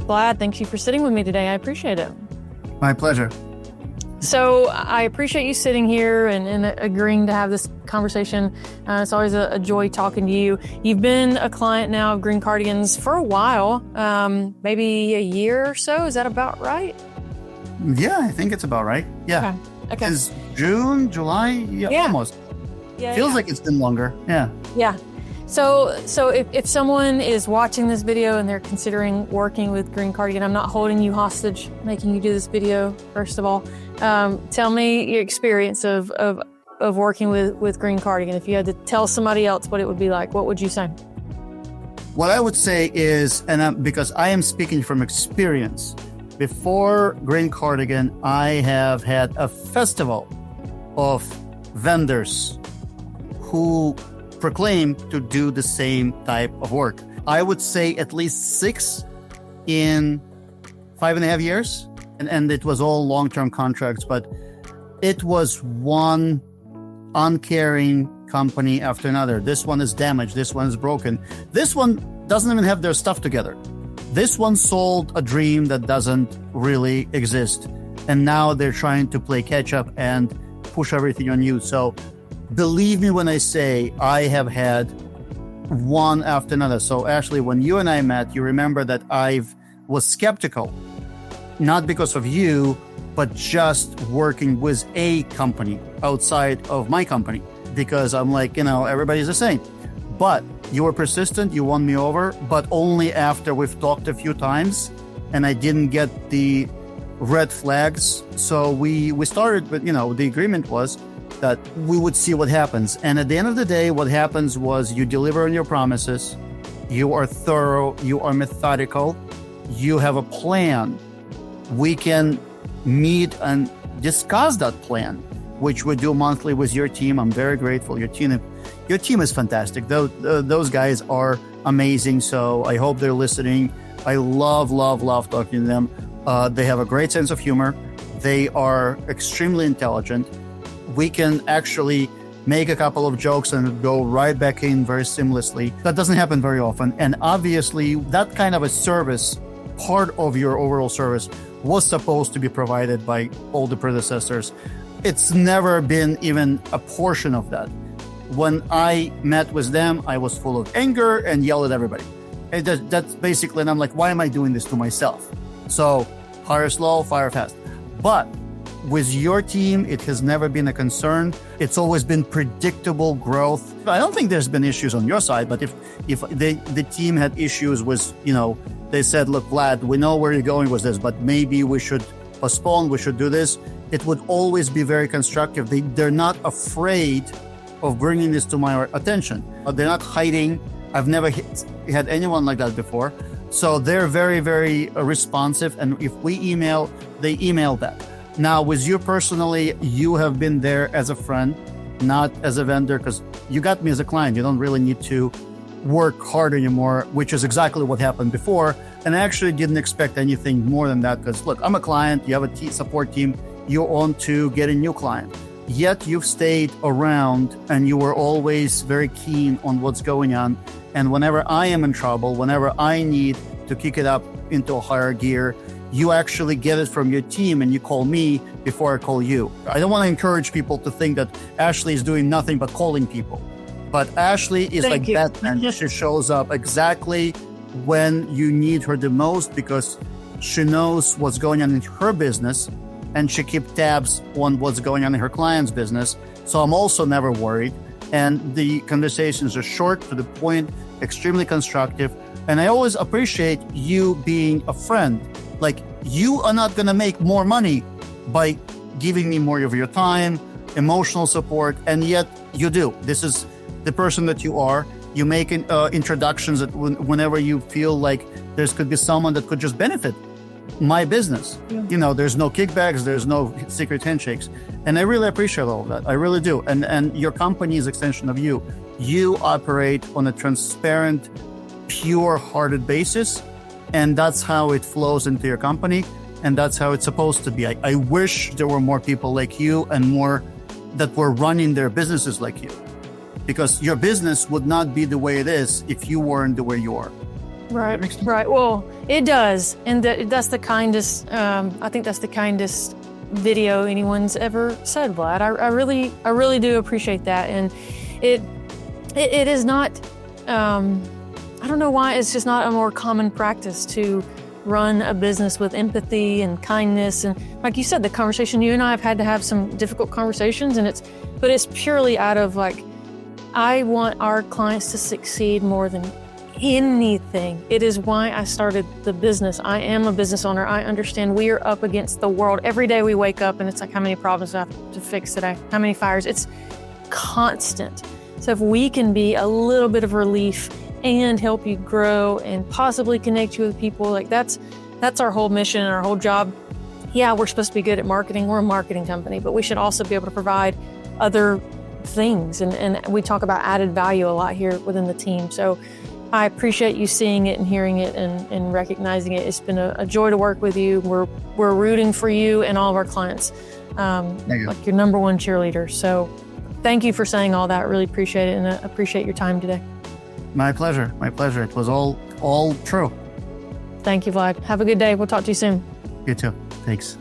Vlad, thank you for sitting with me today. I appreciate it. My pleasure. So I appreciate you sitting here and agreeing to have this conversation. It's always a joy talking to you. You've been a client now of Green Cardigans for a while, maybe a year or so. Is that about right? Yeah, I think it's about right. Yeah. Okay. It's June, July? Yeah. Almost. Yeah, Feels like it's been longer. Yeah. Yeah. So if someone is watching this video and they're considering working with Green Cardigan, I'm not holding you hostage, making you do this video, first of all. Tell me your experience of working with Green Cardigan. If you had to tell somebody else what it would be like, what would you say? What I would say is, because I am speaking from experience, before Green Cardigan, I have had a festival of vendors who proclaim to do the same type of work. I would say at least 6 in 5.5 years. And it was all long-term contracts, but it was one uncaring company after another. This one is damaged. This one is broken. This one doesn't even have their stuff together. This one sold a dream that doesn't really exist. And now they're trying to play catch up and push everything on you. So believe me when I say I have had one after another. So Ashley, when you and I met, you remember that I was skeptical, not because of you, but just working with a company outside of my company, because I'm like, everybody's the same. But you were persistent, you won me over, but only after we've talked a few times and I didn't get the red flags. So we started, but the agreement was that we would see what happens. And at the end of the day, what happens was you deliver on your promises, you are thorough, you are methodical, you have a plan. We can meet and discuss that plan, which we do monthly with your team. I'm very grateful. Your team is fantastic. Those guys are amazing. So I hope they're listening. I love talking to them. They have a great sense of humor. They are extremely intelligent. We can actually make a couple of jokes and go right back in very seamlessly. That doesn't happen very often. And obviously that kind of a service, part of your overall service, was supposed to be provided by all the predecessors. It's never been even a portion of that. When I met with them, I was full of anger and yelled at everybody. And that's basically, and I'm like, why am I doing this to myself? So hire slow, fire fast. But with your team, it has never been a concern. It's always been predictable growth. I don't think there's been issues on your side, but if the team had issues with, they said, look, Vlad, we know where you're going with this, but maybe we should postpone, we should do this. It would always be very constructive. They're not afraid of bringing this to my attention. They're not hiding. I've never had anyone like that before. So they're very, very responsive. And if we email, they email back. Now, with you personally, you have been there as a friend, not as a vendor, because you got me as a client. You don't really need to work hard anymore, which is exactly what happened before. And I actually didn't expect anything more than that, because look, I'm a client, you have a support team, you're on to get a new client. Yet you've stayed around and you were always very keen on what's going on. And whenever I am in trouble, whenever I need to kick it up into a higher gear, you actually get it from your team and you call me before I call you. I don't want to encourage people to think that Ashley is doing nothing but calling people. But Ashley is like Batman. She shows up exactly when you need her the most because she knows what's going on in her business and she keeps tabs on what's going on in her client's business. So I'm also never worried. And the conversations are short, to the point, extremely constructive. And I always appreciate you being a friend. Like, you are not going to make more money by giving me more of your time, emotional support, and yet you do. This is the person that you are. You make introductions whenever you feel like there could be someone that could just benefit my business. Yeah. There's no kickbacks, there's no secret handshakes. And I really appreciate all of that. I really do. And your company is an extension of you. You operate on a transparent, pure-hearted basis. And that's how it flows into your company. And that's how it's supposed to be. I wish there were more people like you and more that were running their businesses like you. Because your business would not be the way it is if you weren't the way you are. Right, right. Well, it does, and that's the kindest. I think that's the kindest video anyone's ever said, Vlad. I really do appreciate that, and it is not. I don't know why it's just not a more common practice to run a business with empathy and kindness, and like you said, the conversation you and I have had to have some difficult conversations, and it's purely out of like, I want our clients to succeed more than anything. It is why I started the business. I am a business owner. I understand we are up against the world. Every day we wake up and it's like, how many problems do I have to fix today? How many fires? It's constant. So if we can be a little bit of relief and help you grow and possibly connect you with people, like that's our whole mission and our whole job. Yeah, we're supposed to be good at marketing. We're a marketing company, but we should also be able to provide other things. And we talk about added value a lot here within the team. So I appreciate you seeing it and hearing it and recognizing it. It's been a joy to work with you. We're rooting for you and all of our clients, like your number one cheerleader. So thank you for saying all that. Really appreciate it, and I appreciate your time today. My pleasure. My pleasure. It was all true. Thank you, Vlad. Have a good day. We'll talk to you soon. You too. Thanks.